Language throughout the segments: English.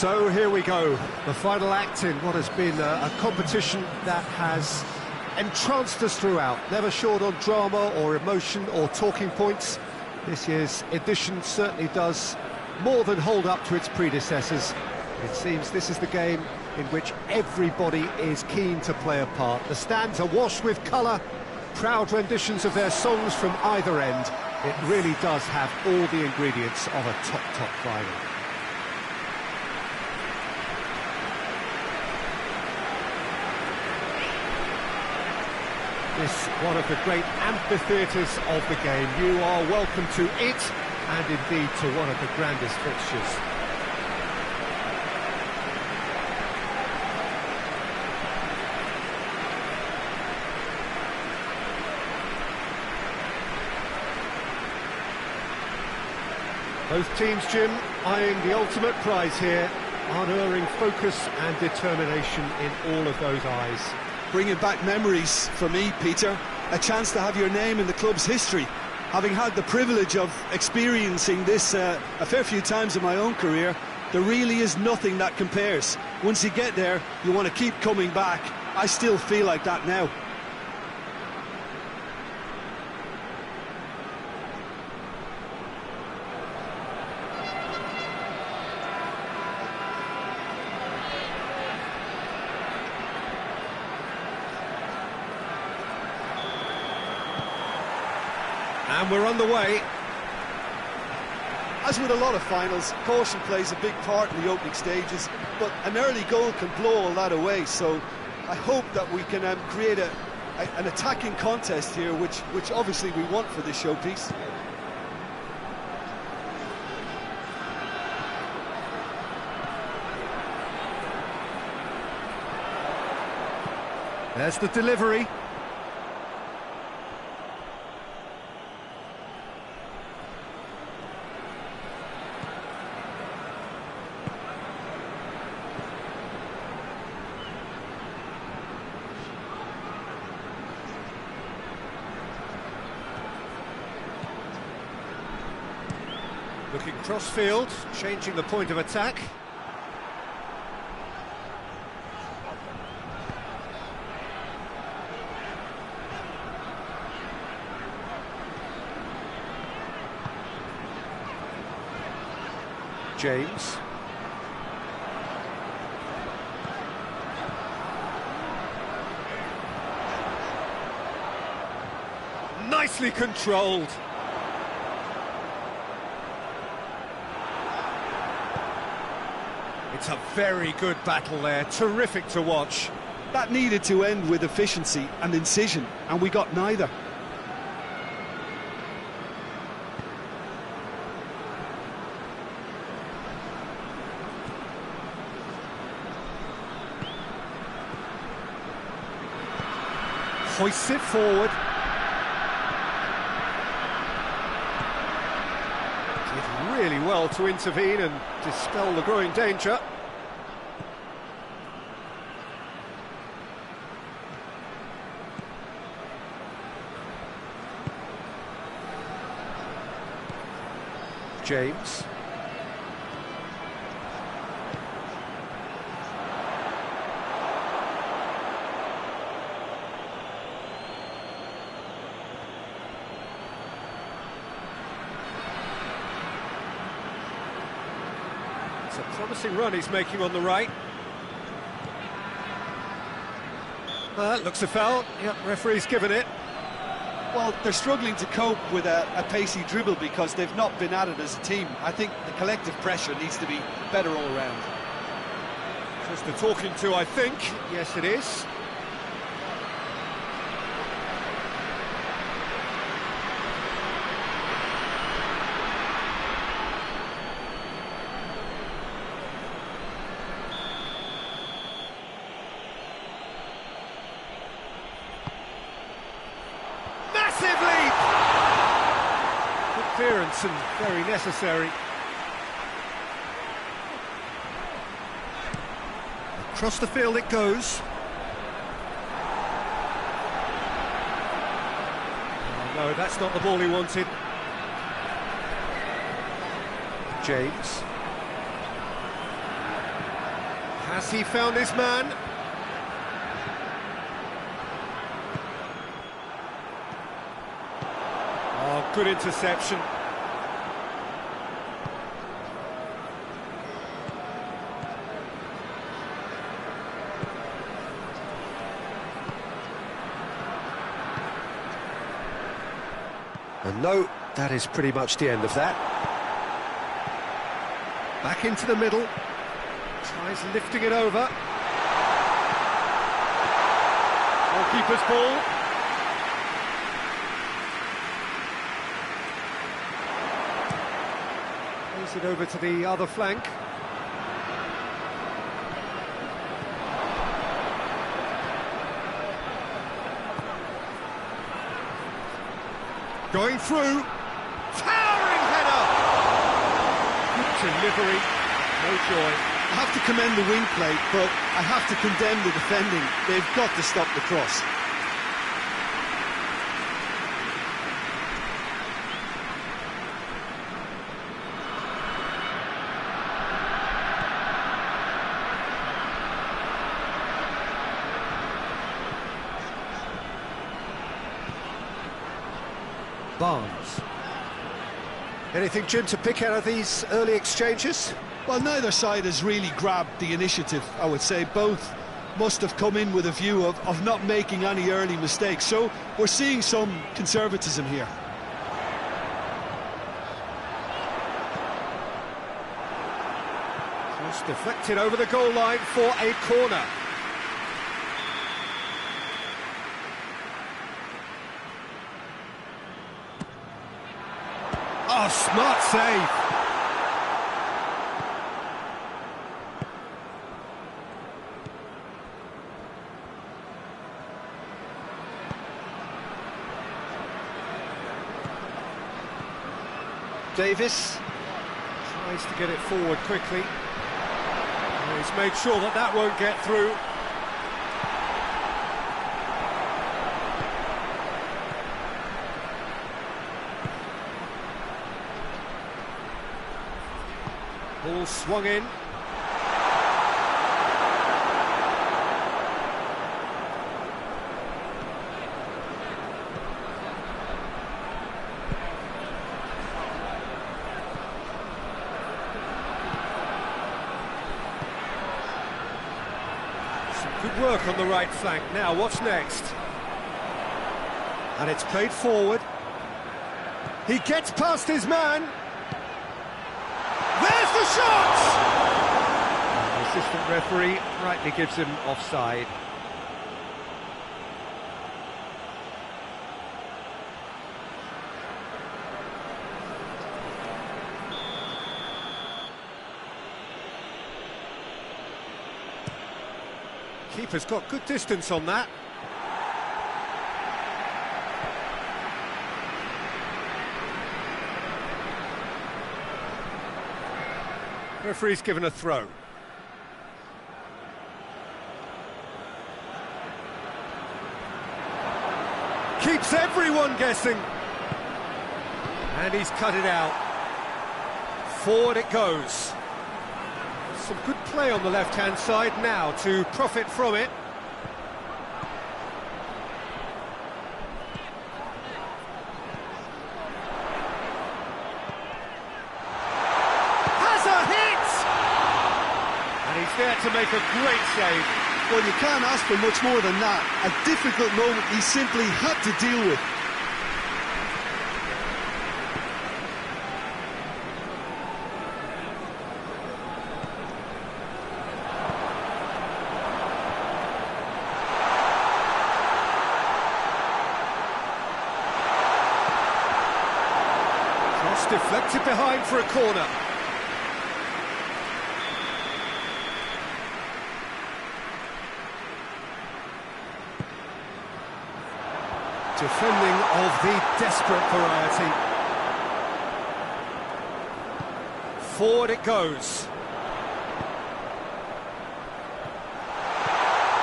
So here we go, the final act in what has been a competition that has entranced us throughout, never short on drama or emotion or talking points. This year's edition certainly does more than hold up to its predecessors. It seems this is the game in which everybody is keen to play a part. The stands are washed with colour, proud renditions of their songs from either end. It really does have all the ingredients of a top final. This one of the great amphitheatres of the game. You are welcome to it, and indeed to one of the grandest fixtures. Both teams, Jim, eyeing the ultimate prize here, unerring focus and determination in all of those eyes. Bringing back memories for me, Peter. A chance to have your name in the club's history. Having had the privilege of experiencing this a fair few times in my own career, there really is nothing that compares. Once you get there, you want to keep coming back. I still feel like that now. And we're on the way. As with a lot of finals, caution plays a big part in the opening stages, but an early goal can blow all that away, so I hope that we can create an attacking contest here, which obviously we want for this showpiece. There's the delivery. Looking cross-field, changing the point of attack. James. Nicely controlled. It's a very good battle there, terrific to watch. That needed to end with efficiency and incision, and we got neither. Hoists it forward. Did really well to intervene and dispel the growing danger. James. It's a promising run he's making on the right. Looks a foul. Yep, referee's given it. Well, they're struggling to cope with a pacey dribble because they've not been at it as a team. I think the collective pressure needs to be better all around. Just the talking to, I think. Yes, it is. Clearance and very necessary. Across the field it goes. Oh, no, that's not the ball he wanted. James. Has he found his man? Oh, good interception. And no, that is pretty much the end of that. Back into the middle. Tries lifting it over. Goalkeeper's ball. Plays it over to the other flank. Going through. Towering header! Good delivery. No joy. I have to commend the wing play, but I have to condemn the defending. They've got to stop the cross. Barnes. Anything, Jim, to pick out of these early exchanges? Well, neither side has really grabbed the initiative, I would say. Both must have come in with a view of not making any early mistakes. So we're seeing some conservatism here. Just deflected over the goal line for a corner. Oh, smart save. Davis tries to get it forward quickly. And he's made sure that that won't get through. Ball swung in. Good work on the right flank. Now, what's next? And it's played forward. He gets past his man. There's the shot! The assistant referee rightly gives him offside. Keeper's got good distance on that. Referee's given a throw. Keeps everyone guessing. And he's cut it out. Forward it goes. Some good play on the left-hand side now to profit from it. Has a hit! And he's there to make a great save. Well, you can't ask for much more than that. A difficult moment he simply had to deal with. Deflected behind for a corner. Defending of the desperate variety. Forward it goes.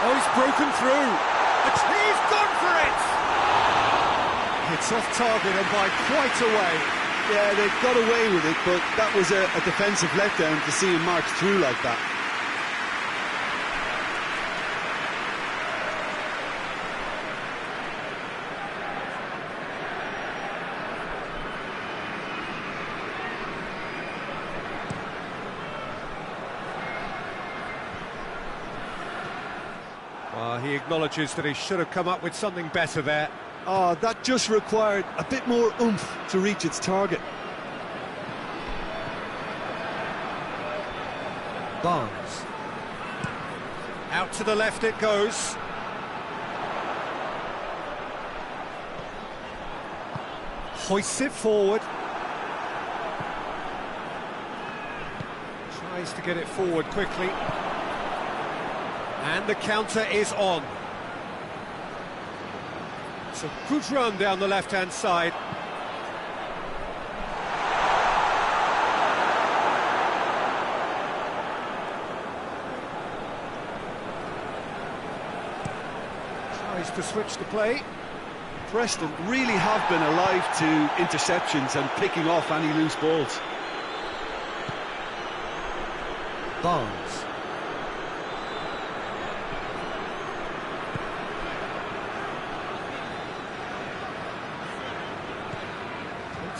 Oh, he's broken through. He's gone for it! It's off target and by quite a way. Yeah, they got away with it, but that was a defensive letdown to see him march through like that. He acknowledges that he should have come up with something better there. Oh, that just required a bit more oomph to reach its target. Barnes. Out to the left it goes. Hoists it forward. Tries to get it forward quickly. And the counter is on. It's a good run down the left-hand side. Tries to switch the play. Preston really have been alive to interceptions and picking off any loose balls. Barnes.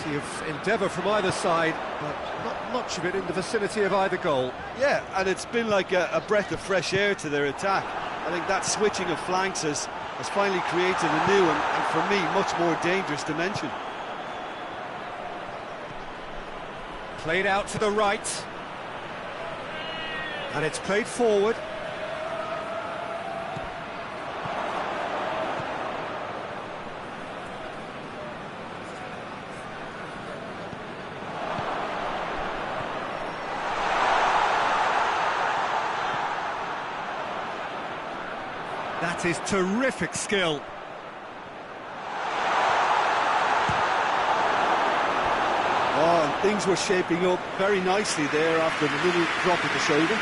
Plenty of endeavour from either side, but not much of it in the vicinity of either goal. Yeah, and it's been like a breath of fresh air to their attack. I think that switching of flanks has finally created a new and for me, much more dangerous dimension. Played out to the right. And it's played forward. That is terrific skill. Oh, and things were shaping up very nicely there after the little drop of the shoulder.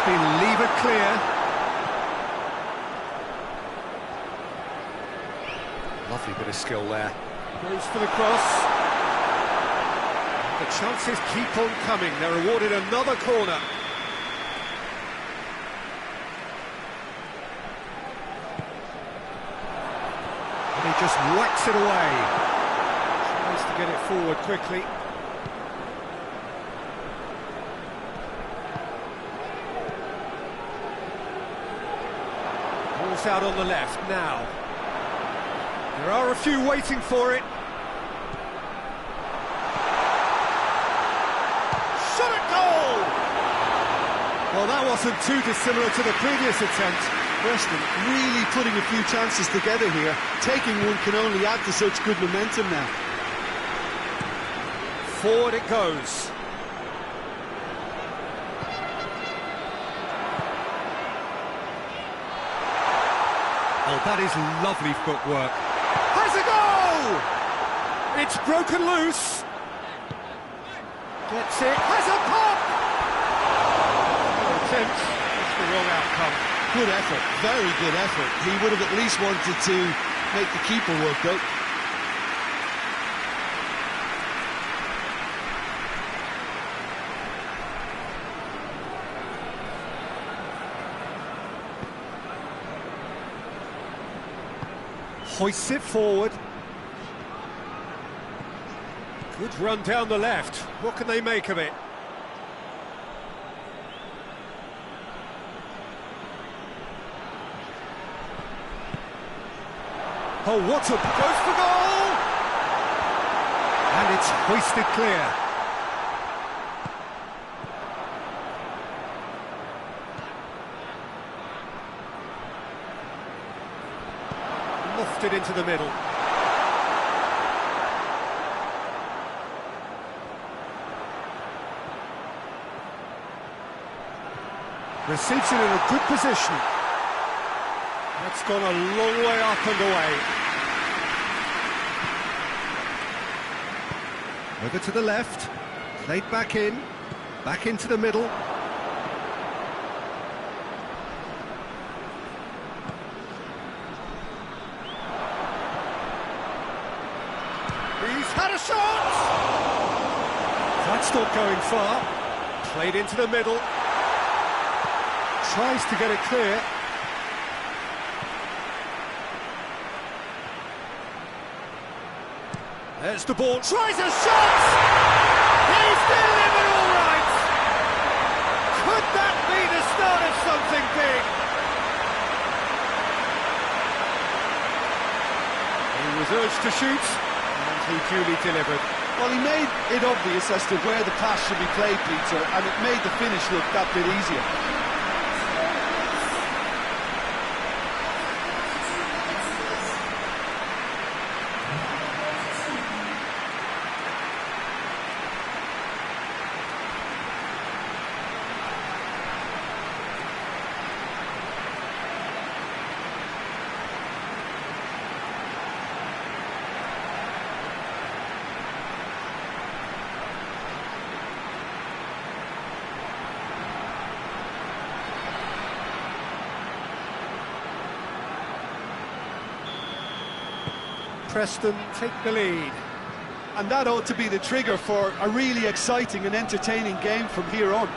Been levered clear. Lovely bit of skill there. Goes for the cross. The chances keep on coming. They're awarded another corner. And he just whacks it away. Tries to get it forward quickly. Out on the left now. There are a few waiting for it. Shot at goal! Well, that wasn't too dissimilar to the previous attempt. Preston really putting a few chances together here. Taking one can only add to such good momentum now. Forward it goes. Oh, that is lovely footwork. Has a goal! It's broken loose. Gets it, has a pop! Attempt, it's the wrong outcome. Good effort, very good effort. He would have at least wanted to make the keeper work though. Hoists it forward. Good run down the left. What can they make of it? Oh, what a... goes for goal! And it's hoisted clear. Lofted into the middle. Receives it in a good position. That's gone a long way up and away. Over to the left. Played back into the middle. He's had a shot! That's not going far. Played into the middle. Tries to get it clear. There's the ball. Tries a shot! He's delivered all right! Could that be the start of something big? He was urged to shoot, and he duly delivered. Well, he made it obvious as to where the pass should be played, Peter, and it made the finish look that bit easier. Preston take the lead. And that ought to be the trigger for a really exciting and entertaining game from here on.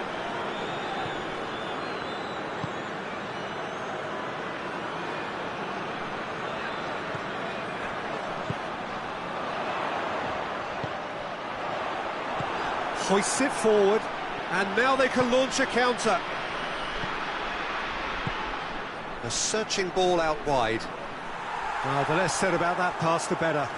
Hoists it forward, and now they can launch a counter. A searching ball out wide. Well, the less said about that pass, the better.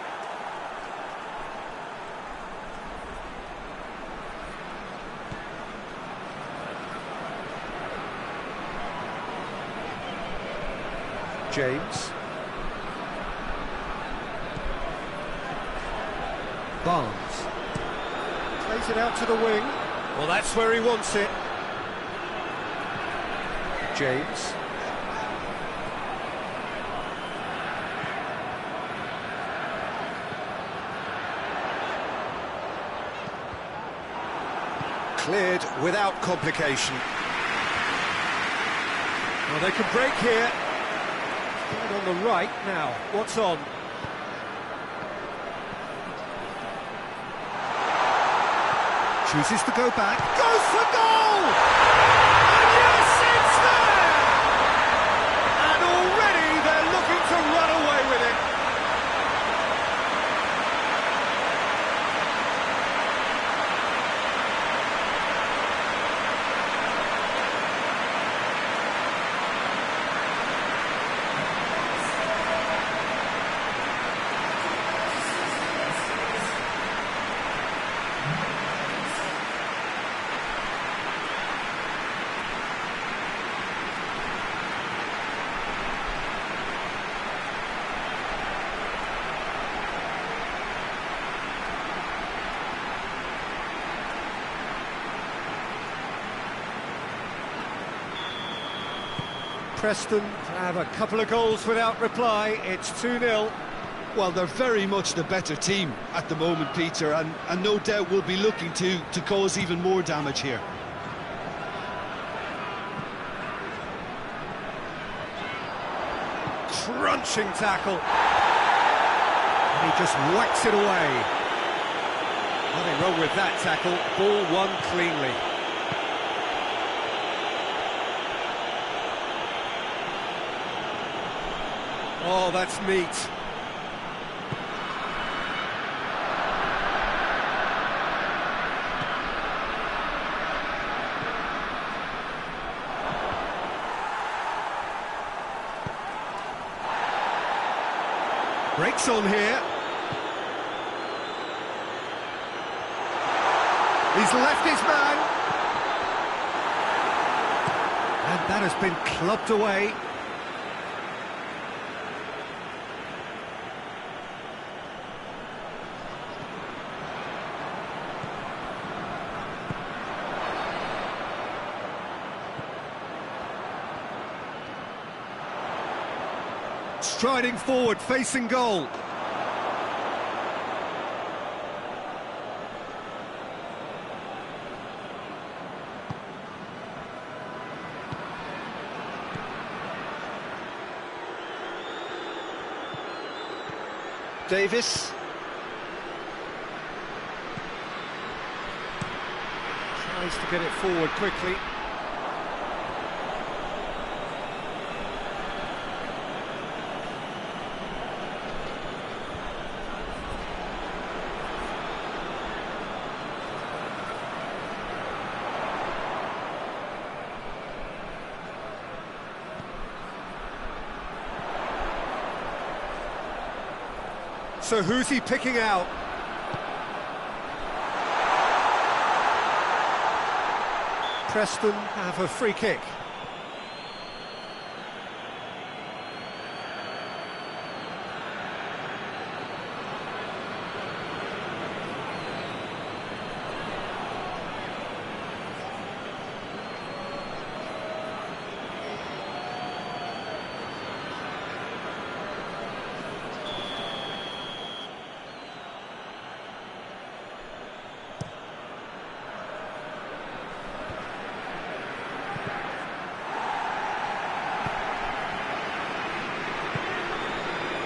James. Barnes. Plays it out to the wing. Well, that's where he wants it. James. Cleared without complication. Well, they can break here. Right on the right now. What's on? Chooses to go back. Goes for goal! And yes, it's there! And already they're looking to run away with it. Preston have a couple of goals without reply. It's 2-0. Well, they're very much the better team at the moment, Peter, and no doubt will be looking to cause even more damage here. Crunching tackle. And he just whacks it away. Nothing wrong with that tackle. Ball won cleanly. Oh, that's neat. Breaks on here. He's left his man. And that has been clubbed away. Striding forward, facing goal. Davis. Tries to get it forward quickly. So who's he picking out? Preston have a free kick.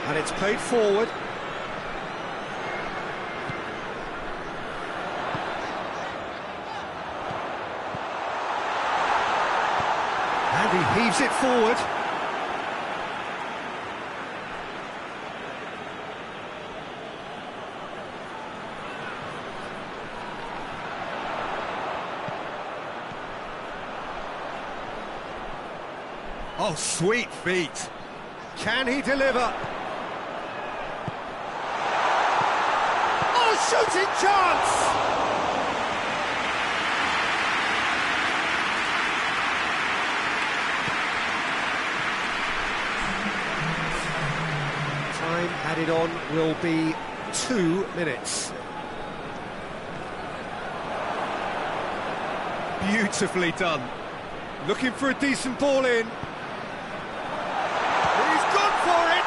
And it's played forward. And he heaves it forward. Oh, sweet feet. Can he deliver? Shooting chance! Time added on will be 2 minutes. Beautifully done. Looking for a decent ball in. He's gone for it!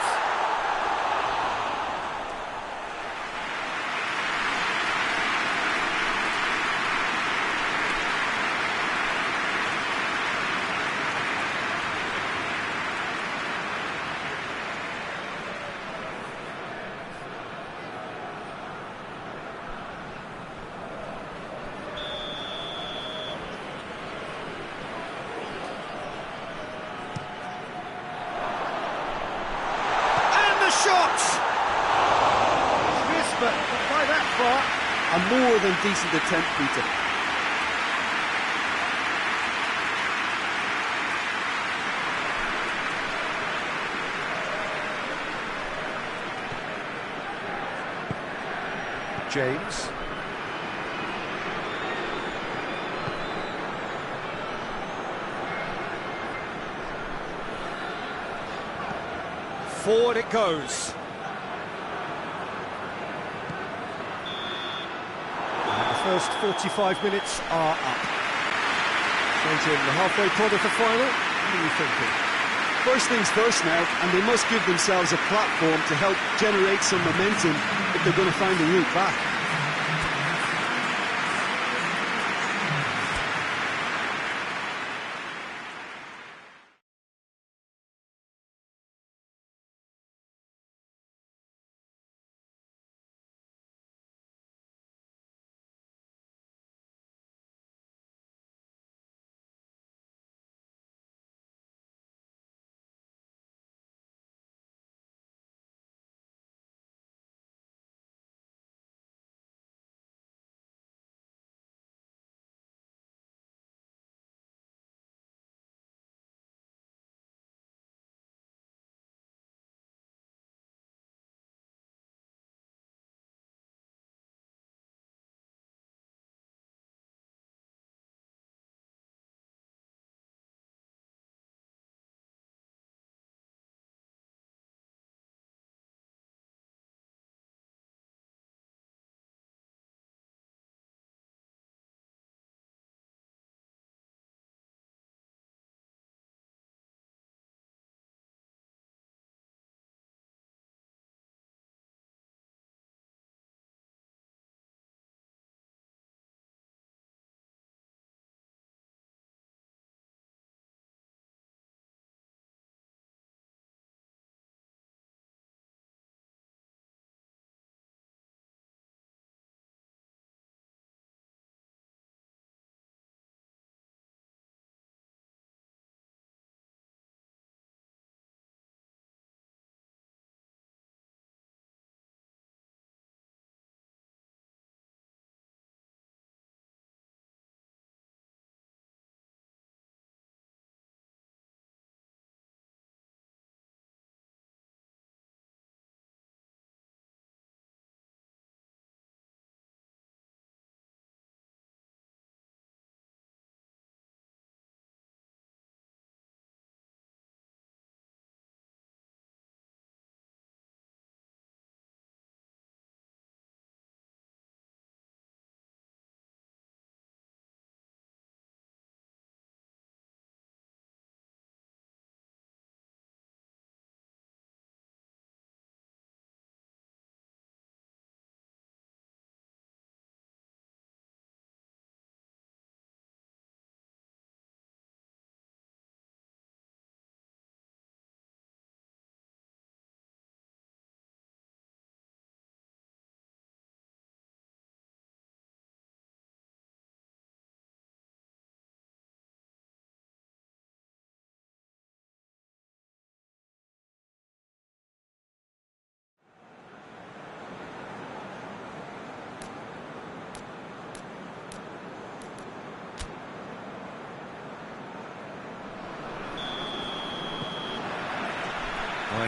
But not by that far. A more than decent attempt, Peter. James. Forward it goes. First 45 minutes are up. Straight in the halfway point of the final. What are you thinking? First things first now, and they must give themselves a platform to help generate some momentum if they're going to find a route back.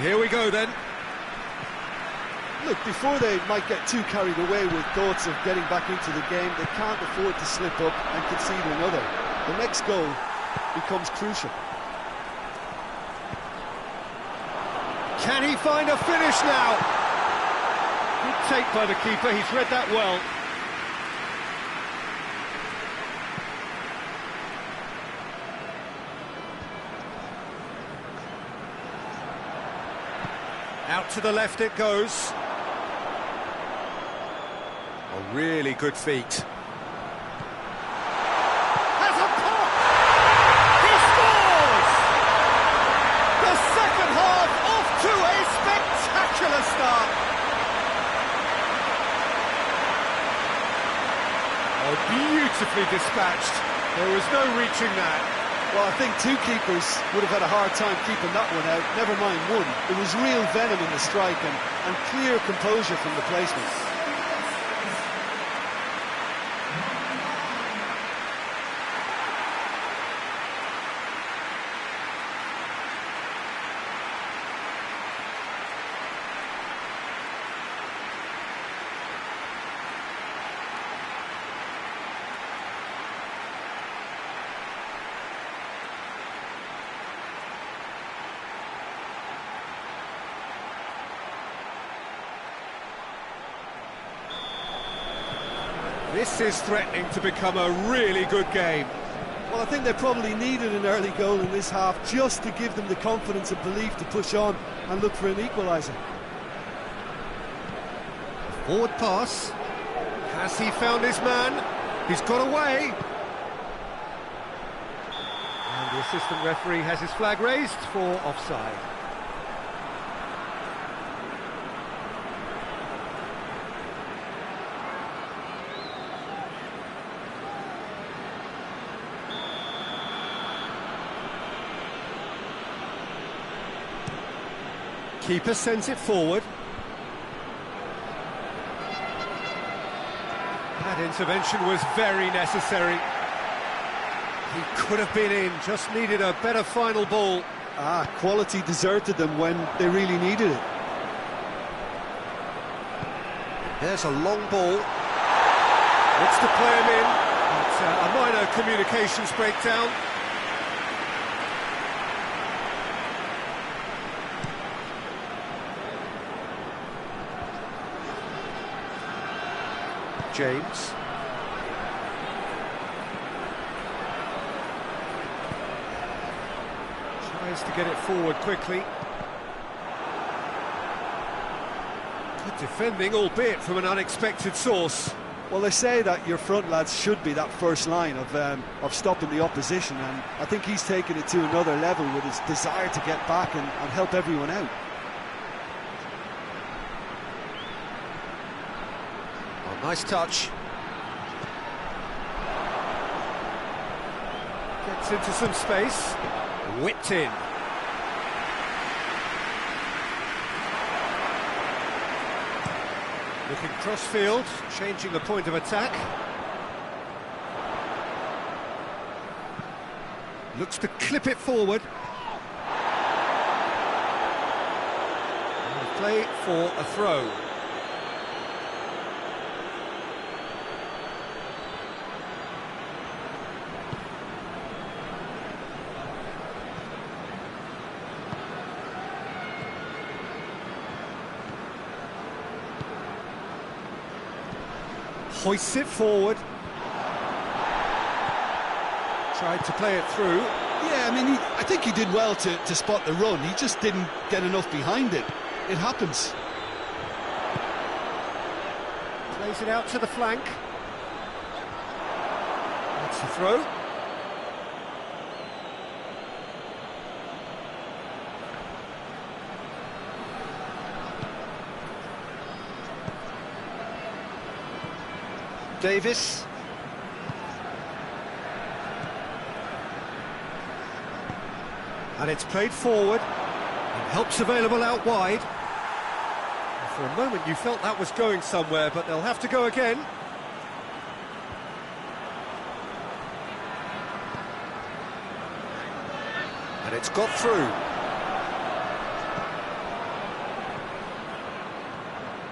Here we go then. Look, before they might get too carried away with thoughts of getting back into the game, they can't afford to slip up and concede another. The next goal becomes crucial. Can he find a finish now? Good take by the keeper, he's read that well. Out to the left it goes. A really good feat. Has a pop! He scores! The second half off to a spectacular start. Oh, beautifully dispatched. There was no reaching that. Well, I think two keepers would have had a hard time keeping that one out, never mind one. There was real venom in the strike and clear composure from the placement. This is threatening to become a really good game. Well, I think they probably needed an early goal in this half just to give them the confidence and belief to push on and look for an equaliser. Forward pass. Has he found his man? He's got away. And the assistant referee has his flag raised for offside. Keeper sends it forward. That intervention was very necessary. He could have been in, just needed a better final ball. Quality deserted them when they really needed it. There's a long ball. Looks to play him in. It's a minor communications breakdown. James. Tries to get it forward quickly. Good defending, albeit from an unexpected source. Well, they say that your front lads should be that first line of stopping the opposition, and I think he's taken it to another level with his desire to get back and help everyone out. Nice touch. Gets into some space. WITTON. Looking cross-field, changing the point of attack. Looks to clip it forward. And play for a throw. Hoists it forward. Tried to play it through. Yeah, I mean, I think he did well to spot the run. He just didn't get enough behind it. It happens. Plays it out to the flank. That's the throw. Davis. And it's played forward, and help's available out wide. And for a moment you felt that was going somewhere, but they'll have to go again. And it's got through.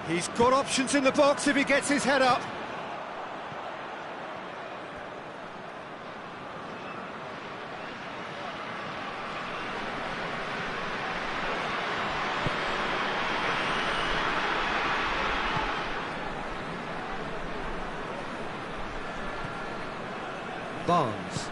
He's got options in the box if he gets his head up. Barnes.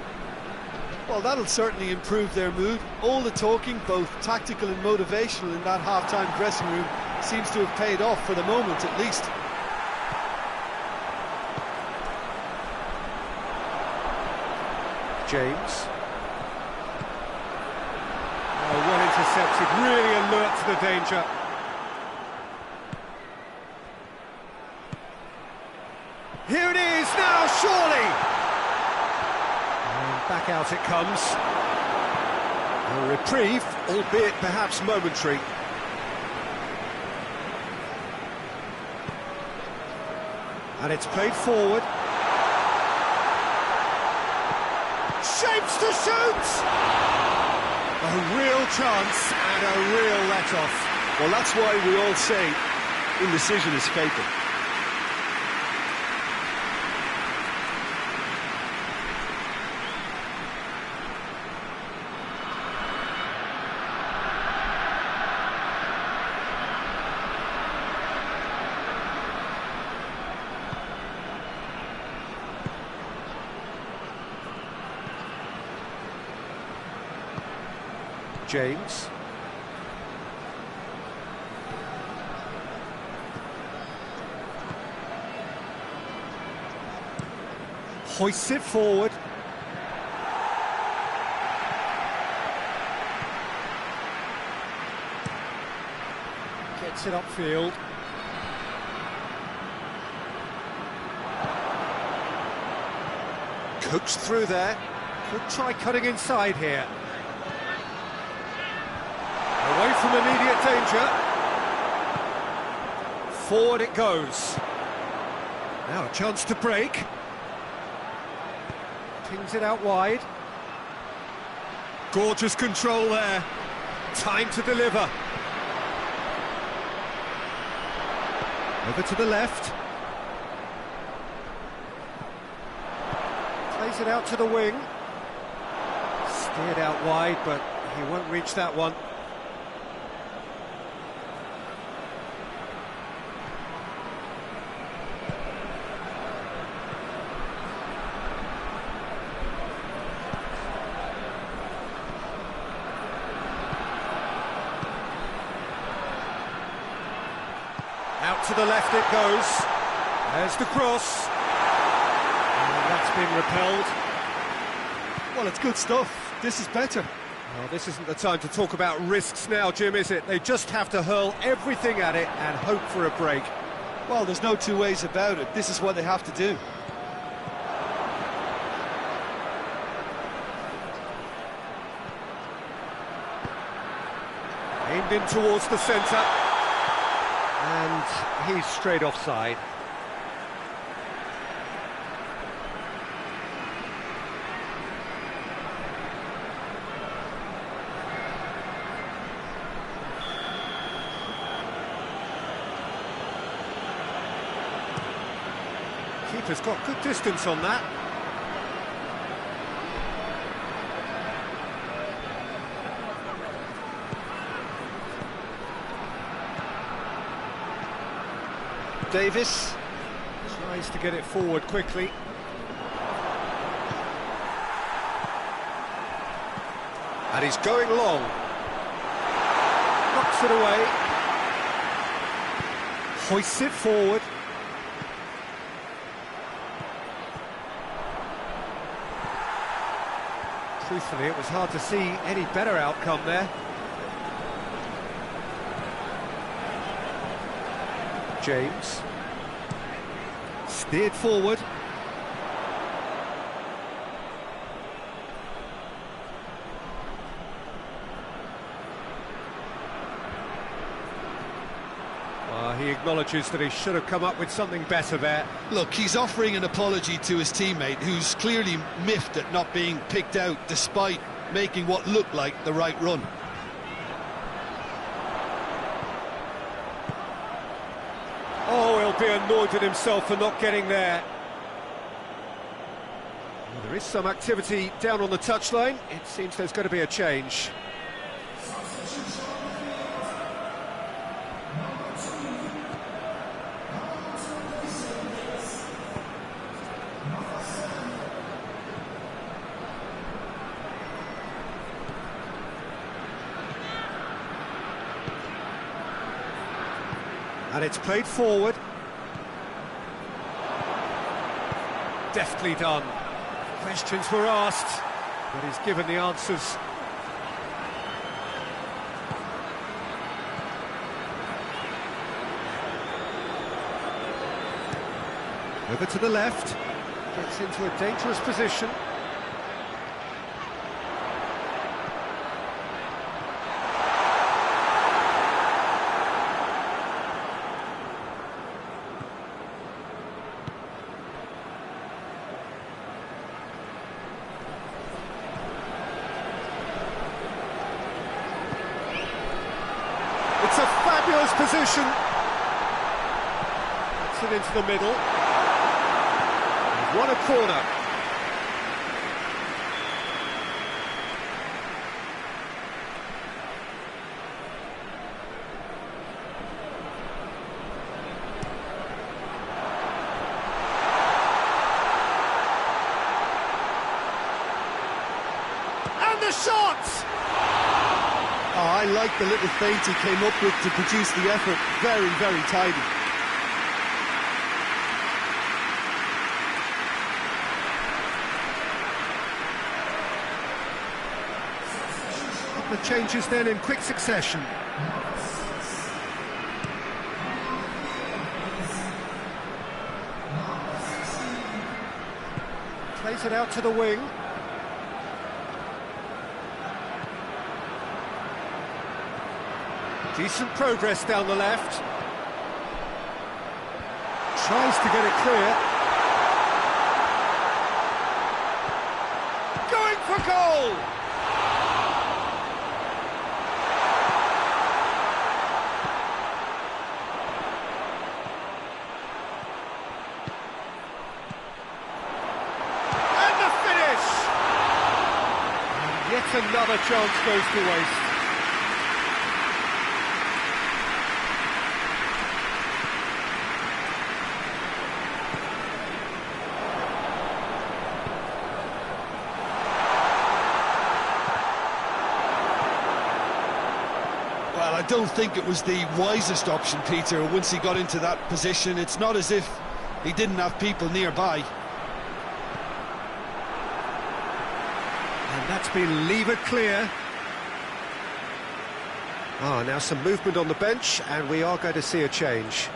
Well, that'll certainly improve their mood. All the talking, both tactical and motivational, in that half-time dressing room seems to have paid off for the moment, at least. James. Oh, well intercepted, really alert to the danger. Here it is now, surely! And back out it comes. A reprieve, albeit perhaps momentary. And it's played forward. Shapes to shoot! A real chance and a real let-off. Well, that's why we all say indecision is fatal. James. Hoists it forward. Gets it upfield. Cooks through there. Could try cutting inside here. Away from immediate danger. Forward it goes. Now a chance to break. Pings it out wide. Gorgeous control there. Time to deliver. Over to the left. Plays it out to the wing. Steered out wide, but he won't reach that one. Out to the left it goes. There's the cross. And that's been repelled. Well, it's good stuff. This is better. Well, this isn't the time to talk about risks now, Jim, is it? They just have to hurl everything at it and hope for a break. Well, there's no two ways about it. This is what they have to do. Aimed in towards the centre. And he's straight offside. Keeper's got good distance on that. Davis tries to get it forward quickly. And he's going long. Knocks it away. Hoists it forward. Truthfully, it was hard to see any better outcome there. James. Steered forward. He acknowledges that he should have come up with something better there. Look, he's offering an apology to his teammate, who's clearly miffed at not being picked out despite making what looked like the right run. He'll be annoyed with himself for not getting there. Well, there is some activity down on the touchline. It seems there's going to be a change. And it's played forward. Deftly done. Questions were asked, but he's given the answers. Over to the left. Gets into a dangerous position. It's a fabulous position. It's it into the middle. He's won a corner. And the shot! Oh, I like the little feint he came up with to produce the effort. Very, very tidy. The changes then in quick succession. Plays it out to the wing. Decent progress down the left. Tries to get it clear. Going for goal! And the finish! And yet another chance goes to waste. Well, I don't think it was the wisest option, Peter, once he got into that position. It's not as if he didn't have people nearby. And that's been levered clear. Now some movement on the bench, and we are going to see a change.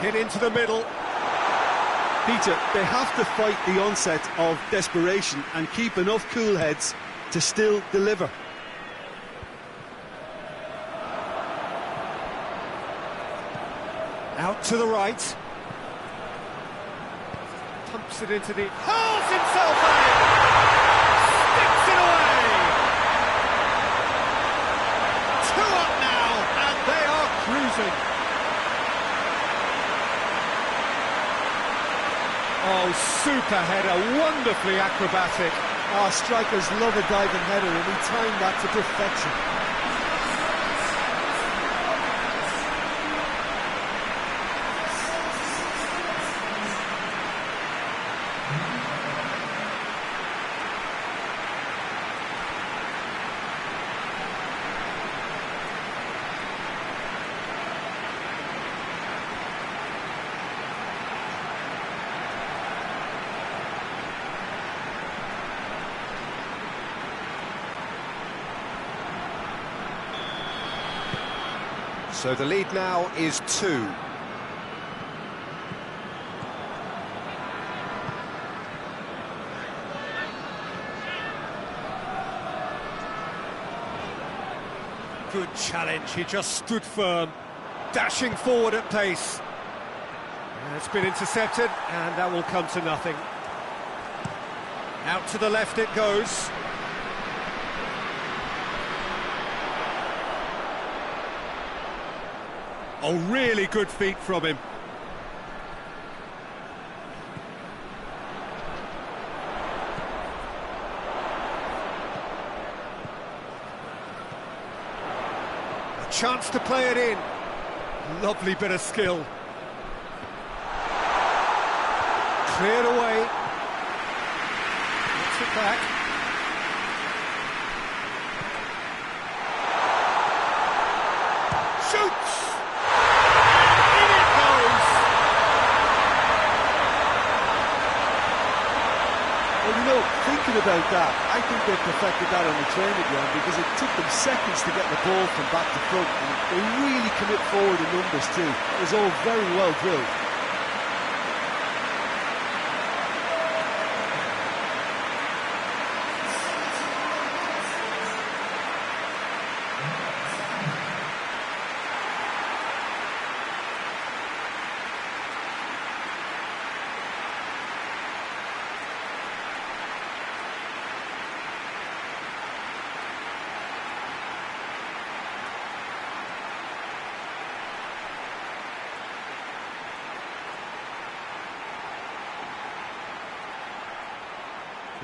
Hit into the middle. Peter, they have to fight the onset of desperation and keep enough cool heads to still deliver. Out to the right. Pumps it into the... Hurls himself at it! Sticks it away! 2 up now, and they are cruising. Oh, super header, wonderfully acrobatic. Oh, strikers love a diving header, and he timed that to perfection. So the lead now is 2. Good challenge, he just stood firm, dashing forward at pace. And it's been intercepted, and that will come to nothing. Out to the left it goes. Oh, really good feet from him. A chance to play it in. Lovely bit of skill. Cleared away. Gets it back. Shoots! In it goes! Well, you know, thinking about that, I think they perfected that on the training ground because it took them seconds to get the ball from back to front, and they really commit forward in numbers too. It was all very well drilled.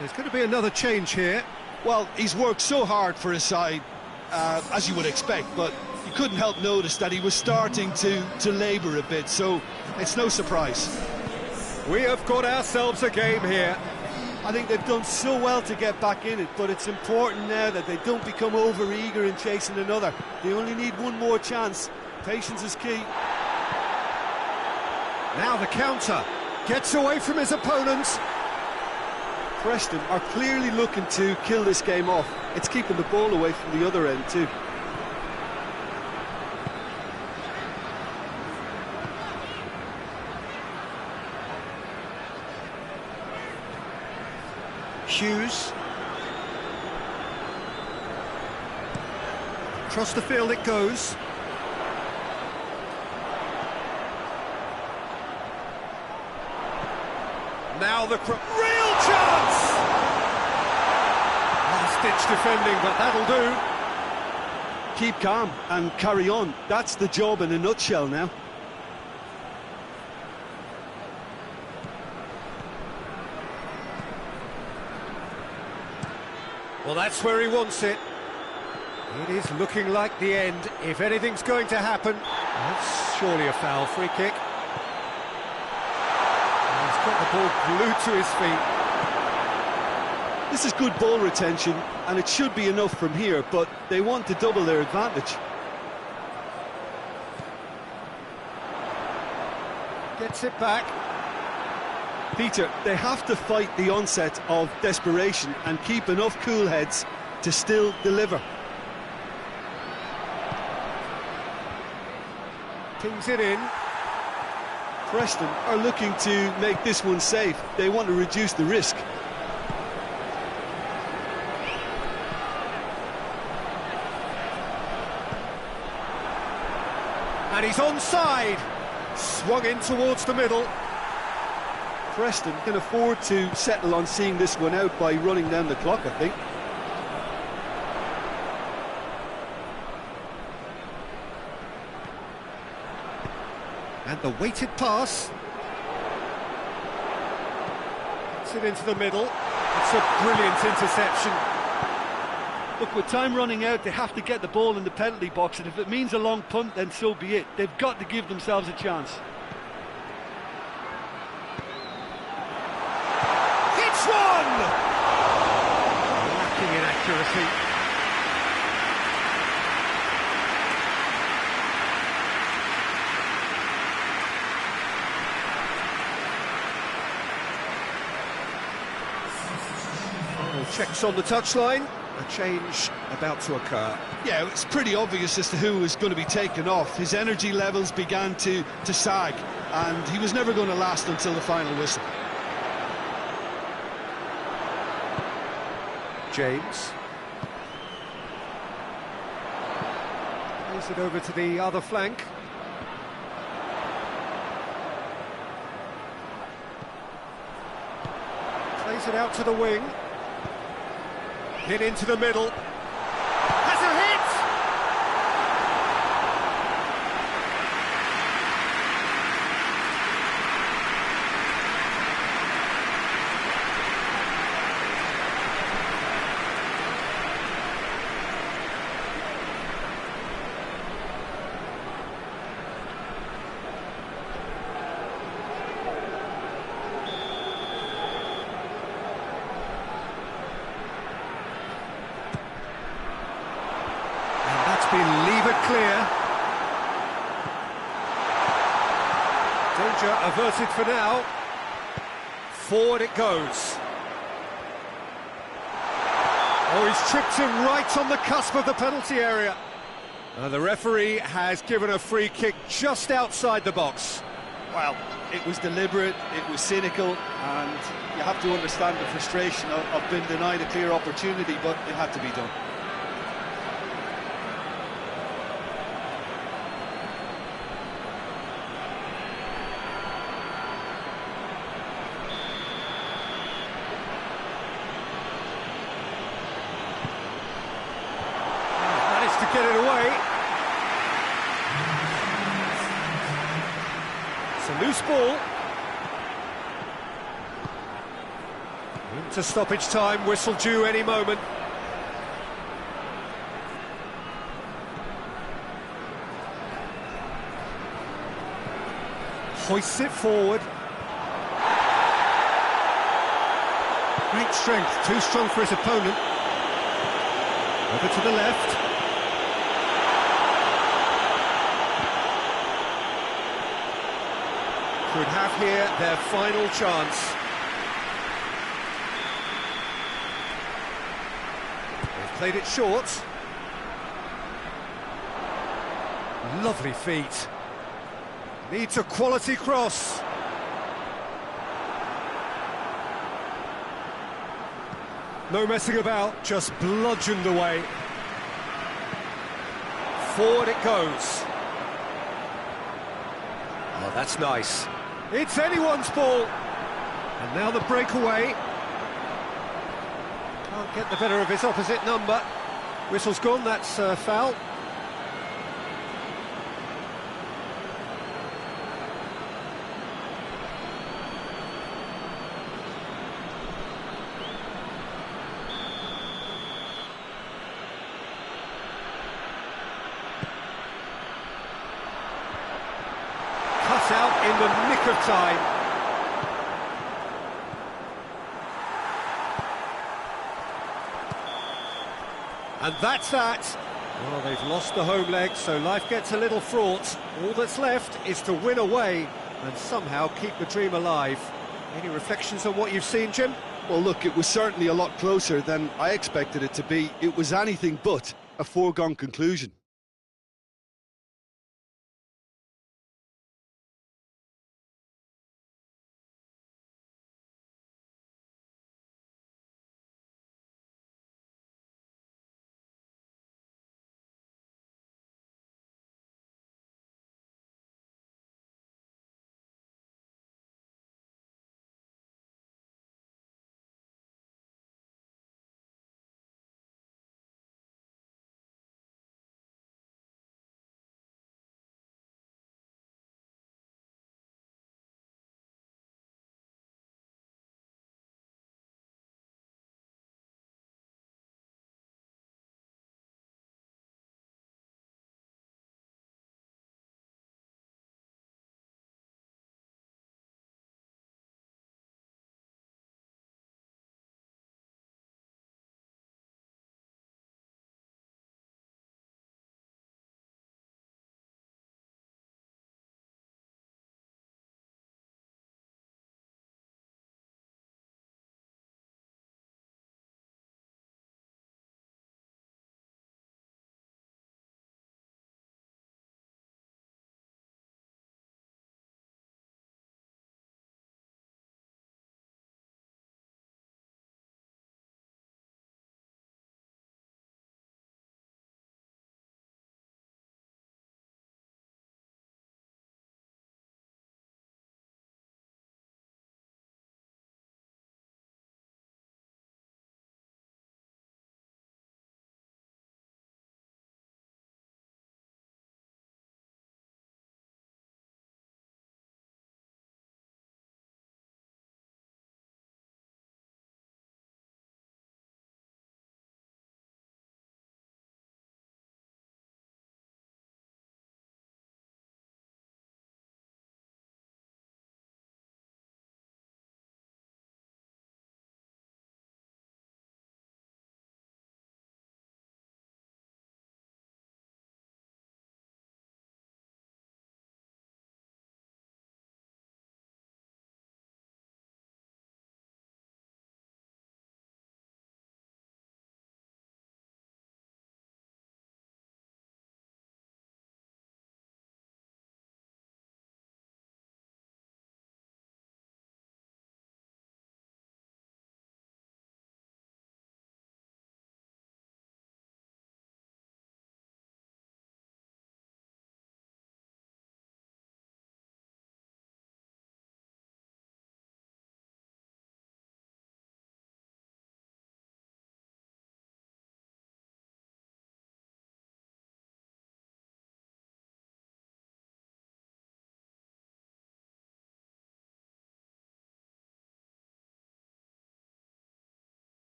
There's going to be another change here. Well, he's worked so hard for his side, as you would expect, but you couldn't help notice that he was starting to labour a bit, so it's no surprise. We have got ourselves a game here. I think they've done so well to get back in it, but it's important now that they don't become over-eager in chasing another. They only need one more chance. Patience is key. Now the counter. Gets away from his opponents. Preston are clearly looking to kill this game off. It's keeping the ball away from the other end too. Hughes. Across the field it goes. Now the real chance! Last-ditch defending, but that'll do. Keep calm and carry on. That's the job in a nutshell now. Well, that's where he wants it. It is looking like the end. If anything's going to happen, that's surely a foul. Free kick. He's got the ball glued to his feet. This is good ball retention, and it should be enough from here, but they want to double their advantage. Gets it back. Peter, they have to fight the onset of desperation and keep enough cool heads to still deliver. Pings it in. Preston are looking to make this one safe. They want to reduce the risk. And he's onside. Swung in towards the middle. Preston can afford to settle on seeing this one out by running down the clock, I think. And the weighted pass. Gets it into the middle. It's a brilliant interception. Look, with time running out, they have to get the ball in the penalty box, and if it means a long punt, then so be it. They've got to give themselves a chance. Hits one! Lacking in accuracy. Checks on the touchline. A change about to occur. Yeah, it's pretty obvious as to who was going to be taken off. His energy levels began to sag, and he was never going to last until the final whistle. James. Plays it over to the other flank. Plays it out to the wing. Hit into the middle. Has a hit! It's been levered clear. Danger averted for now. Forward it goes. Oh, he's tripped him right on the cusp of the penalty area. And the referee has given a free kick just outside the box. Well, it was deliberate, it was cynical, and you have to understand the frustration of being denied a clear opportunity, but it had to be done. Managed to get it away. It's a loose ball. Into stoppage time, whistle due any moment. Hoists it forward. Great strength, too strong for his opponent. Over to the left. Could have here their final chance. They've played it short. Lovely feet. Needs a quality cross. No messing about, just bludgeoned away. Forward it goes. Oh, that's nice. It's anyone's ball. And now the breakaway. Can't get the better of his opposite number. Whistle's gone, that's foul. Cut out in the nick of time. And that's that. Well, they've lost the home leg, so life gets a little fraught. All that's left is to win away and somehow keep the dream alive. Any reflections on what you've seen, Jim? Well, look, it was certainly a lot closer than I expected it to be. It was anything but a foregone conclusion.